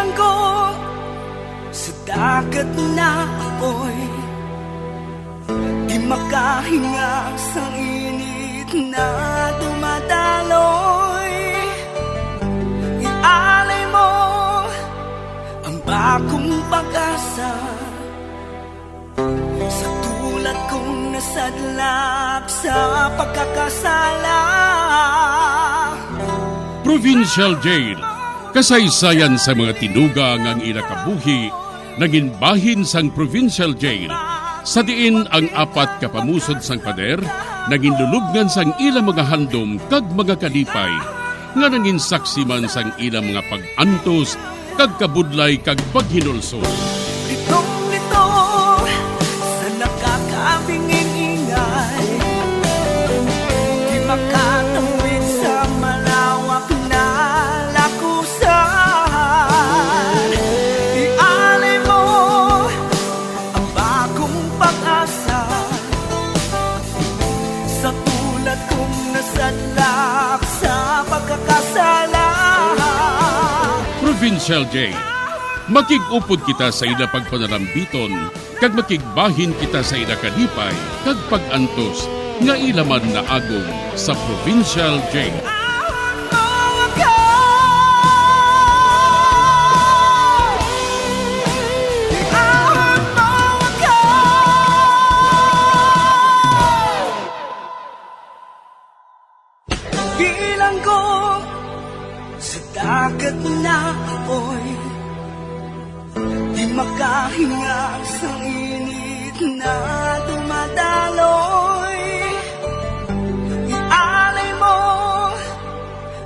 Pigilan ko sa dagat na apoy, di makahinga sa init na dumadaloy. Ialay mo ang bagong pag-asa sa tulad kong nasadlak sa pagkakasala. Provincial Jail, kasaysayan sa mga tinugang ang ilakabuhi, naging bahin sang Provincial Jail. Sa diin ang apat kapamusod sang pader, naging lulubngan sang ilang mga handom kag mga kalipay, nga naging saksi man sang ilang mga pag-antos, kag kabudlay kag paghinulsol. Litong-lito sa nakakabingin ingay, di makatawid sa malawak na lakusan. Ialay mo ang bagong pag-asa sa tulad kong nasadlak sa pagkakasala. Provincial Jail, makig-upod kita sa ila pagpanarambiton, kag makigbahin kita sa ila kalipay, kag pag-antos, nga ilaman na agong sa Provincial Jail. Bilang ko sa dagat na apoy, di makahinga sa init na dumadaloy. Ialay mo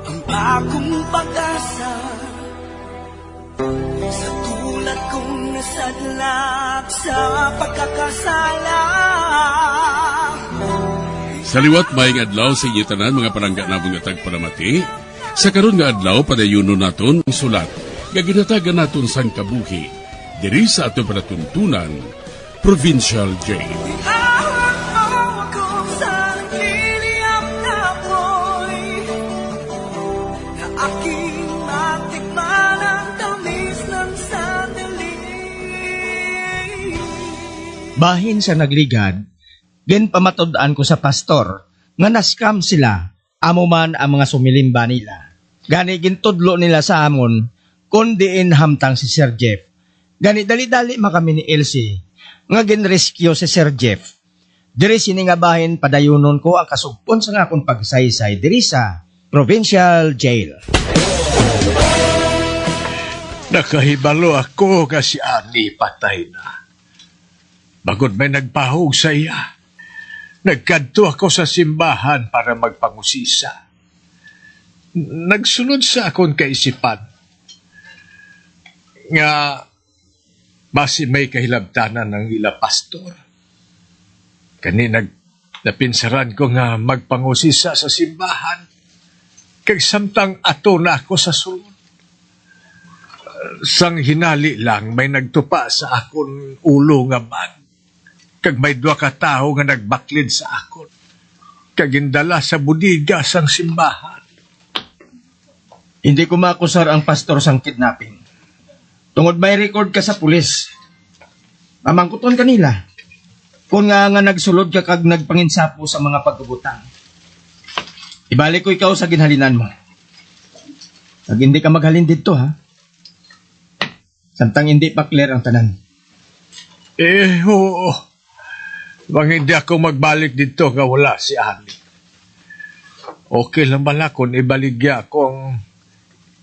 ang bagong pag-asa sa tulad kong nasadlak sa pagkakasala. Sa liwat maing adlaw sa inyo tanan mga palangga na mga tagpalamati, sa karon nga adlaw padayuno naton ang sulat, nga ginatagan naton sang kabuhi, diri sa ato panatuntunan, Provincial Jail. Ihawak mo ako sa liliyap na apoy, na aking matikman ang tamis ng sandali. Bahin sa nagligad, gen pamatod-an ko sa pastor, nga naskam sila, amo man ang mga sumilimba nila. Gani gintudlo nila sa amon, kundiin hamtang si Sir Jeff. Gani dali-dali makami ni Elsie, nga ginrescue si Sir Jeff. Diri sini nga bahin padayunon ko ang kasugpon sa akong pagsaysay diri sa Provincial Jail. Nakahibalo ako kasi ani patay na. Bagod may nagpahog sa iya. Nagkadto ako sa simbahan para magpangusisa. Nagsunod sa akong kaisipan nga basi may kahilabtanan ng ila pastor. Kani napinsaran ko nga magpangusisa sa simbahan. Kag samtang ato na ako sa sulod. Sang hinali lang may nagtupa sa akon ulo nga bag. Kag may dua ka tao nga nagbaklid sa akon. Kag indala sa budiga sang simbahan. Hindi ko makusar ang pastor sang kidnapping. Tungod may record ka sa pulis. Mamangkuton kanila. Kung nga nagsulod ka kag nagpanginsapo sa mga pagkubutang. Ibalik ko ikaw sa ginhalinan mo. Kag hindi ka maghalin dito, ha? Samtang hindi pa clear ang tanan. Oo. Bang hindi ako magbalik dito nga wala si Ani. Okay lang bala kung ibaligya akong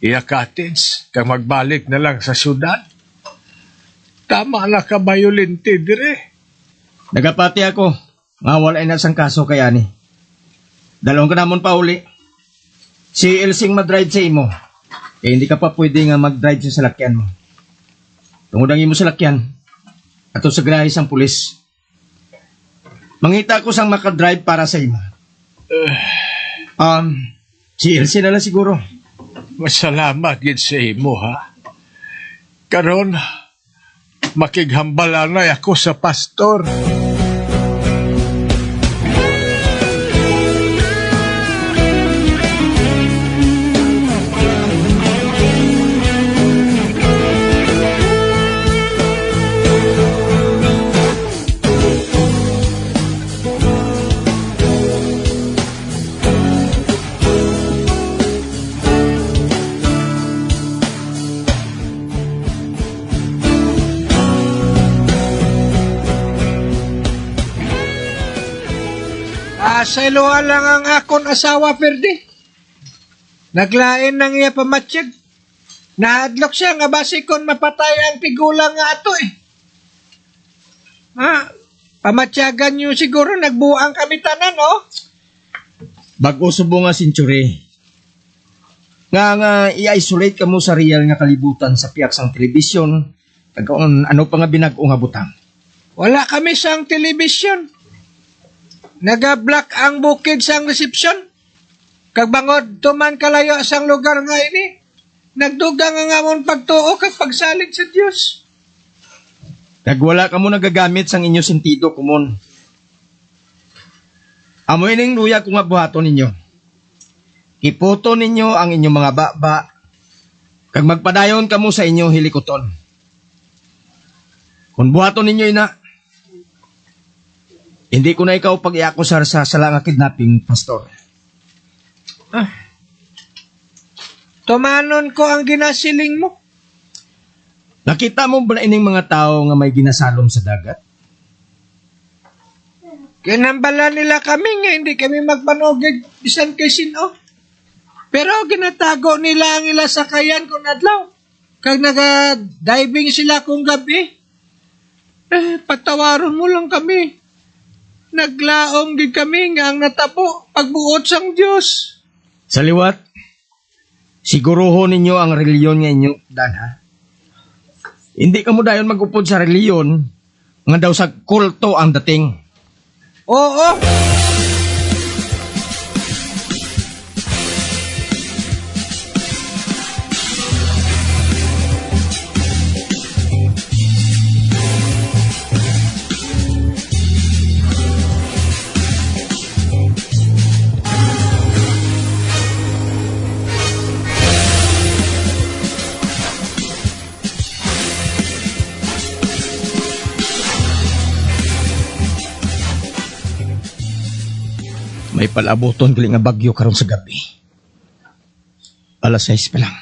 iakatins kang magbalik na lang sa syudad. Tama na ka bayolente dire. Nagapati ako. Nga wala na sang kaso kay Ani. Dalawang ka namon pa uli. Si Elsing madrive sa imo. Eh hindi ka pa pwede nga mag-drive sa salakyan mo. Tungod ang imo salakyan. Ato sa grahis ang pulis. Mangita ko sang makadrive para sa imo. Si Elsie na lang siguro. Masalamat gid sa imo ha. Karon makighambala na ako sa pastor. Pasailoa lang ang akon asawa, Ferdi. Naglain nang iya pamatsyag. Naadlok siya nga basikon mapatay ang tigulang nga ato eh. Pamatsyagan niyo siguro nagbuang kami tanan, oh. Bago subo nga sentyuri. Nga i-isolate ka mo sa real nga kalibutan sa piyak sang telebisyon. Ano pa nga binag-o nga butang. Wala kami sang telebisyon. Nagablock ang bukid sang resepsyon. Kagbangod tuman kalayo sang lugar nga ini. Nagdugang nga ngamon pagtuo kag pagsalig sa Dios. Kagwala ka mo nagagamit sang inyo sentido kumon. Amoy ning luya kung nga buhaton ninyo. Iputo ninyo ang inyong mga baba. Kag magpadayon ka mo sa inyo hilikoton. Kung buhaton ninyo ina, hindi ko na ikaw pag-iakusar sa sala nga kidnapping, Pastor. Tumanon ko ang ginasiling mo. Nakita mo ba ining mga tao nga may ginasalom sa dagat? Kinambala nila kami nga hindi kami magpanugig bisan kay sino. Pero ginatago nila ang ila sakayan kung adlaw. Kag naga-diving sila kung gabi. Patawaron mo lang kami. Naglaom gid kami nga ang natabo pagbuot sang Dios. Sa liwat, siguruho ninyo ang reliyon nga inyong danha. Hindi ka mo dayon mag-upod sa reliyon nga daw sa kulto ang dating. Oo. May palaboton gali nga bagyo karon sa gabi. Alas 6 pa lang.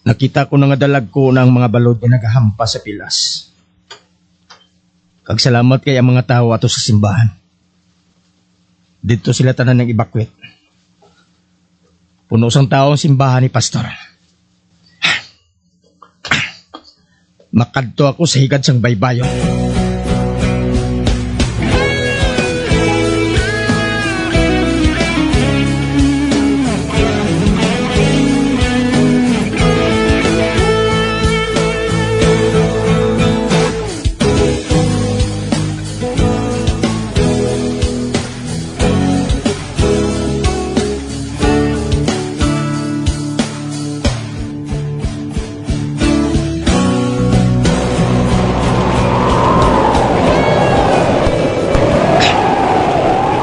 Nakita ko na nga dalag ko ng mga balod na nagahampas sa pilas. Kag salamat kay ang mga tao ato sa simbahan. Dito sila tanan ng evacuate. Puno sang tao ang simbahan ni Pastor. Makadto ako sa higad sang baybayon.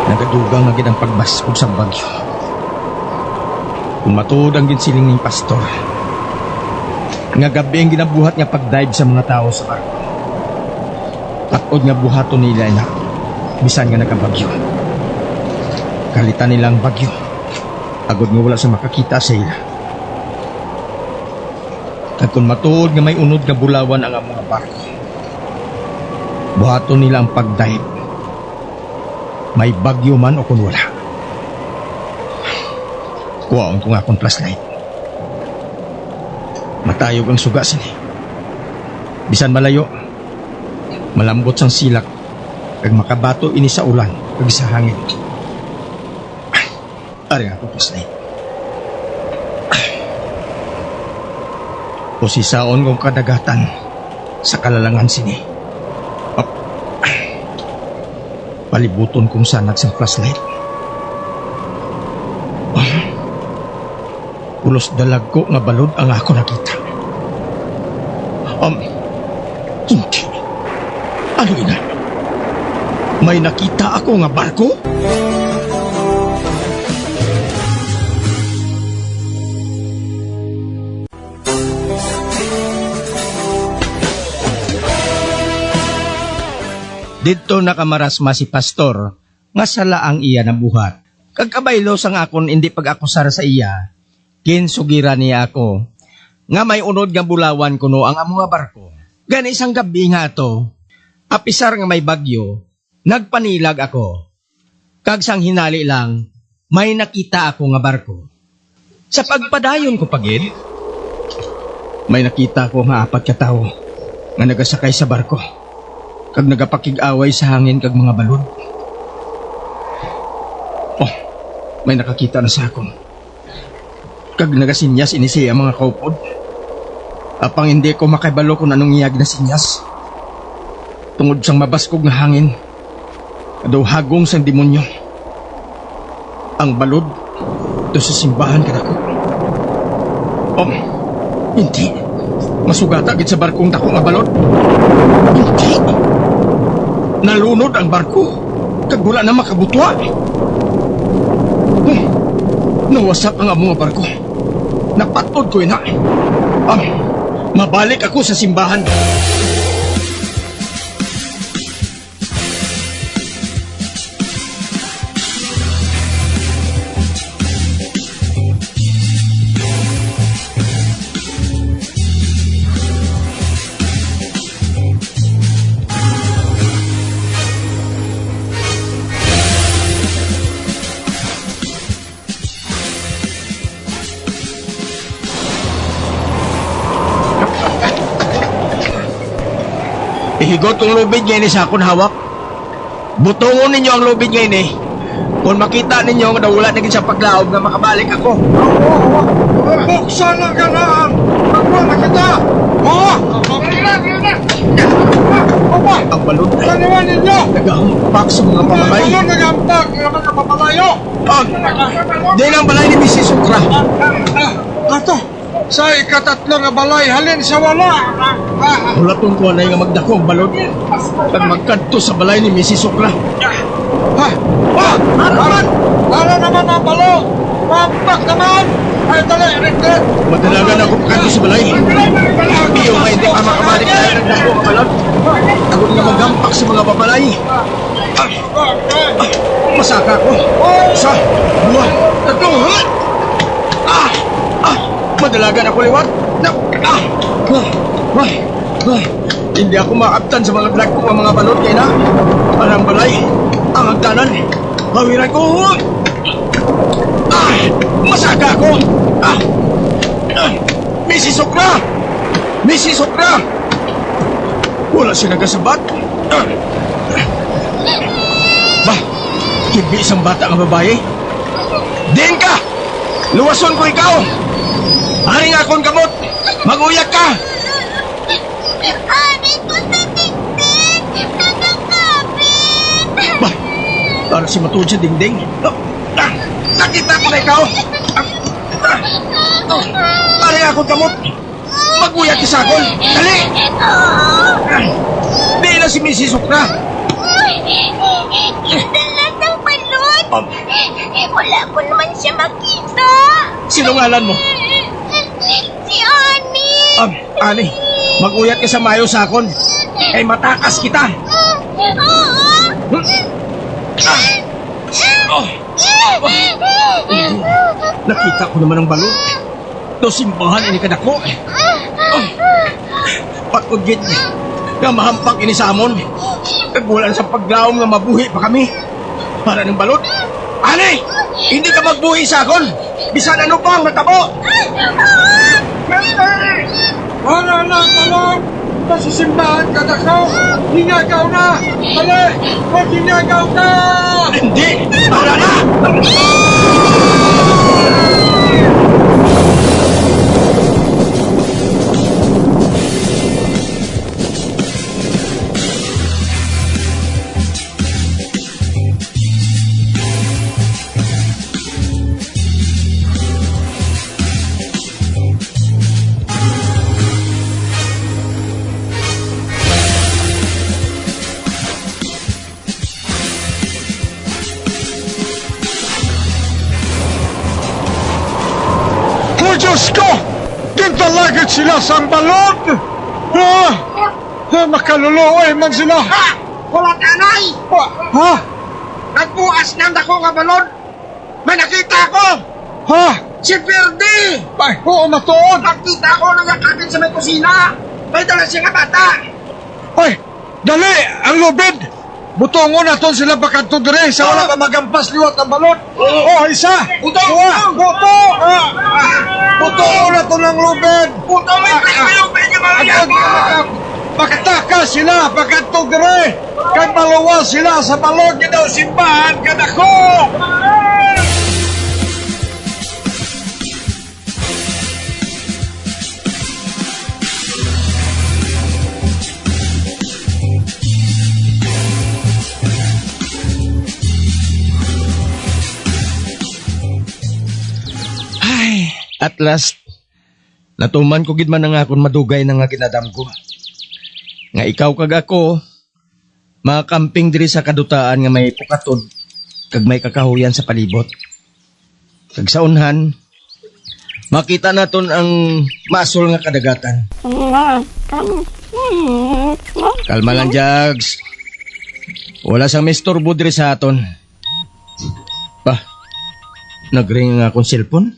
Nagadugang na gid ang pagbasog sa bagyo. Kung matuod ang ginsiling ng Pastor, nga gabi ang ginabuhat nga pagdive sa mga tao sa barko. Patod nga buhaton nila na bisan nga nakabagyo. Kalitan nila ang bagyo. Agod nga wala sa makakita sa ila. At kung matuod nga may unod nga bulawan ang mga barko, buhaton nila ang pagdive. May bagyo man o kung wala. Kuwaon ko nga akong flashlight. Matayog ang suga sini. Bisan malayo, malambot sang silak, kag makabato ini sa ulan, kag sa hangin. Ari nga akong flashlight. Pusisaon kong kadagatan sa kalalangan sini. Palibuton kong sanag sang flashlight. Pulos dalag ko nga balod ang ako nakita. Hindi. Ano ina? May nakita ako nga barko? Dito nakamarasma si Pastor nga sala ang iya nabuhat. Kagkabaylo sang akon hindi pag-akusar sa iya, kinsugira niya ako nga may unod nga bulawan kuno ang among barko. Gani isang gabi nga to, apisar nga may bagyo, nagpanilag ako. Kag sang hinali lang, may nakita ako nga barko. Sa pagpadayon ko pagid, may nakita ko nga 4 ka tawo nga nagasakay sa barko. Kag nagapakig-away sa hangin kag mga balon. Oh, may nakakita na sa akon. Kag nagasinyas ini siya mga kaupod. Apang hindi ko makibalo kung anong iyag na sinyas. Tungod sang mabaskog nga hangin, daw hagong sang demonyo. Ang balod, to sa simbahan kadako. Hindi. Masugata gid sa barkong dako nga balod. Hindi. Nalunod ang barko. Kag wala na makabutwa. Nawasak ang among nga barko. Napatod ko ina. Mabalik ako sa simbahan. Ihigot kong lubid ngayon sa akong hawak. Butungon ninyo ang lubid ngayon eh. Kung makita ninyo nga wala na sa paglaob na makabalik ako. Buksan ang ganaan! Ako na kita! Oo! Ang balon ay Panawan ninyo! nag-ahampak sa mga pamalay. Ano nag-ampak ng mga papalayo? Di lang balay ni Mrs. Sukra. Ato, sa ikatatlong nga balay, halin sa wala. Hulatong ko na yung magdako ang balon. Pag magkadto sa balay ni Mrs. Sukra. Ano naman ang balo? Mampak naman! Ay, dali, rin. Madalagan ako pagkadto sa balay. Iyo nga hindi pa makabalik na yung nagdako ang balon. Ako nga magampak sa mga papalay. Masaka ko. Isa, dua, tatlo. Madalagan ako liwat. Hindi ako makaptan sa mga drag ko ang mga balot kaya na. Parang balay. Ang hagdanan. Hawiran ko. Masaka ako. Mrs. Sukra! Mrs. Sukra! Wala siya nagasabat. Hindi isang bata ang babae. Din ka! Luwason ko ikaw! Haring akong kamot! Mag-uyak ka! Amin ko sa dingding! Nakakapit! Para si matulad sa dingding. Nakita ko na ikaw! Haring akong kamot! Mag-uyak ka sa akon! Dali! Di na si Mrs. Sukra! Dalat ng balon! Wala ko naman siya makita! Sinungalan mo? Si Ani! Ani, mag-uyat ka sa mayo sa akon. Kay matakas kita. Nakita ko naman ang balon. Do simbahan ini kadako. Patugid nga mahampak ini sa amon. Kagulan sa paglaom nga mabuhi pa kami. Para ng balot. Ani, hindi ka magbuhi sa akon. Bisan ano pa ang matabo. Wala na, talong! Nasa simbahan ka na ko! Hinagaw na! Dali! Huwag hinagaw ka! Hindi! Para na! Diyos ko! Gintalagit sila sa balon! Makaluluoy man sila! Wala tanay! Ha? Nagbuas ng dako nga balon! May nakita ko! Ha? Si Ferdi! Ay, oo, matuod! Nakita ko nagkakagin sa may kusina! May dala siya nga bata! Ay, dali! Ang lubid! Butongon naton sila bakadto dire sa wala pa magampas liwat ang balon. Oh, isa. Butong. Butongon naton ang lubid. Putong may kayo, medyo malagyan! Makataka sila bakadto dire. Kay malawa sila sa balon daw simbahan kadako. Ay, at last, natuman ko gid man ang akon madugay na nga ginadam ko. Nga ikaw kag ako, makamping diri sa kadutaan nga may pukatod, kag may kakahuyan sa palibot. Kag sa unhan, makita naton ang masol nga kadagatan. Kalma lang, Jags. Wala sang misturbo diri sa aton. Bah, nagring ang akong cellphone.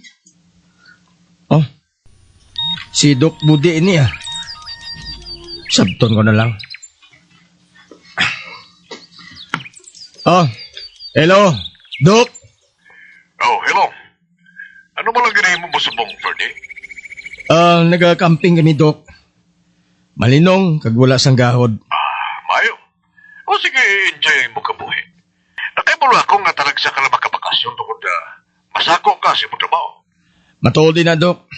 Oh, si Doc Budi ini ah. Sabton ko na lang. Oh, hello, Doc. Oh, hello. Ano ba lang ginahin mo sa bong, Ferdy? Nagakamping kami, Doc. Malinong, kag wala sang gahod. Mayo. O sige, enjoy mo kabuhi. Natay mo ako nga talagsa ka na makabakasyon tungkol na masako ka sa mong trabaho. Matuod din na, Doc.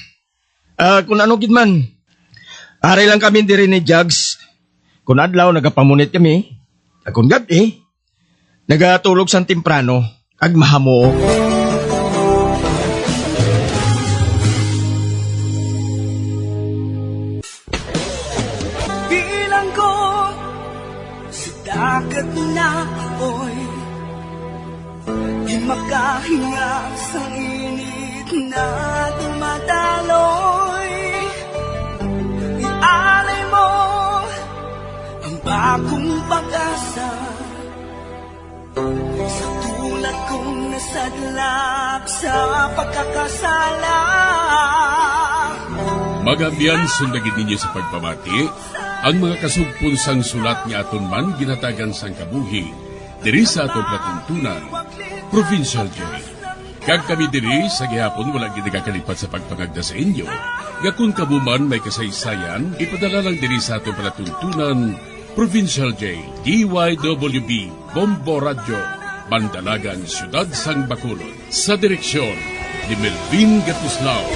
Kung ano gid man, ari lang kami diri ni Jags. Kung adlaw, nagapamunit kami. Kung gabi, nagatulog sang temprano, kag mahamo. Bilang ko sa dagat na apoy, di makahinga sa init na dumadaloy. Ialay mo ang bagong pag-asa sa tulad kong nasadlak sa pagkakasala. Magambyan sundagin ninyo sa pagpamati ang mga kasugpon sang sulat nga aton man ginatagan sang kabuhi diri sa atong patuntunan, Provincial Jail. Kag kami diri sa gihapon wala gid nagakalipat sa pagpangagda sa inyo. Nga kung kabuman may kasaysayan, ipadala lang diri sa atong palatuntunan, Provincial Jail, DYWB, Bombo Radio, Bandalagan, Siyudad Sang Bacolod. Sa direksyon ni Melvin Gatuslao.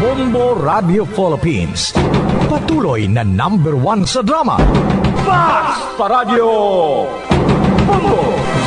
Bombo Radio Philippines. Patuloy na #1 sa drama. Basta Radio Bombo!